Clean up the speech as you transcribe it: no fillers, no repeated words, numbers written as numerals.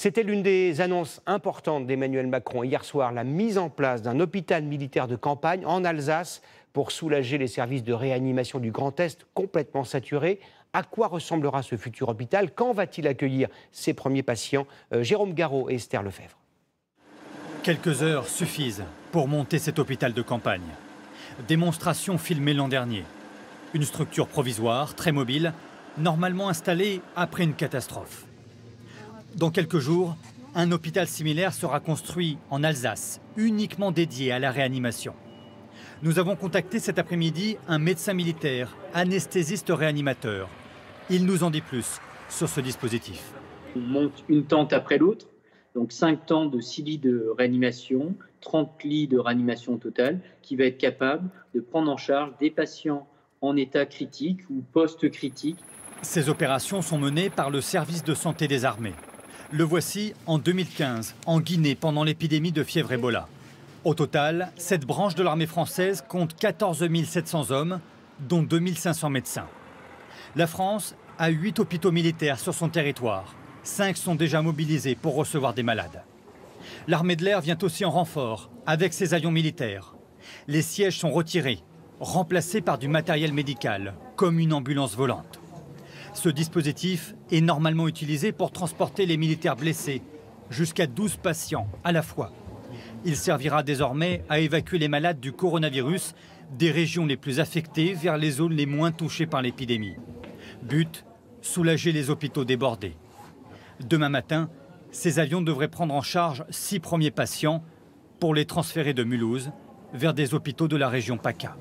C'était l'une des annonces importantes d'Emmanuel Macron hier soir, la mise en place d'un hôpital militaire de campagne en Alsace pour soulager les services de réanimation du Grand Est complètement saturés. À quoi ressemblera ce futur hôpital? Quand va-t-il accueillir ses premiers patients? Jérôme Garot et Esther Lefebvre. Quelques heures suffisent pour monter cet hôpital de campagne. Démonstration filmée l'an dernier. Une structure provisoire, très mobile, normalement installée après une catastrophe. Dans quelques jours, un hôpital similaire sera construit en Alsace, uniquement dédié à la réanimation. Nous avons contacté cet après-midi un médecin militaire, anesthésiste réanimateur. Il nous en dit plus sur ce dispositif. On monte une tente après l'autre, donc 5 tentes de 6 lits de réanimation, 30 lits de réanimation totale, qui va être capable de prendre en charge des patients en état critique ou post-critique. Ces opérations sont menées par le service de santé des armées. Le voici en 2015, en Guinée, pendant l'épidémie de fièvre Ebola. Au total, cette branche de l'armée française compte 14 700 hommes, dont 2 500 médecins. La France a 8 hôpitaux militaires sur son territoire. 5 sont déjà mobilisés pour recevoir des malades. L'armée de l'air vient aussi en renfort, avec ses avions militaires. Les sièges sont retirés, remplacés par du matériel médical, comme une ambulance volante. Ce dispositif est normalement utilisé pour transporter les militaires blessés, jusqu'à 12 patients à la fois. Il servira désormais à évacuer les malades du coronavirus des régions les plus affectées vers les zones les moins touchées par l'épidémie. But, soulager les hôpitaux débordés. Demain matin, ces avions devraient prendre en charge 6 premiers patients pour les transférer de Mulhouse vers des hôpitaux de la région PACA.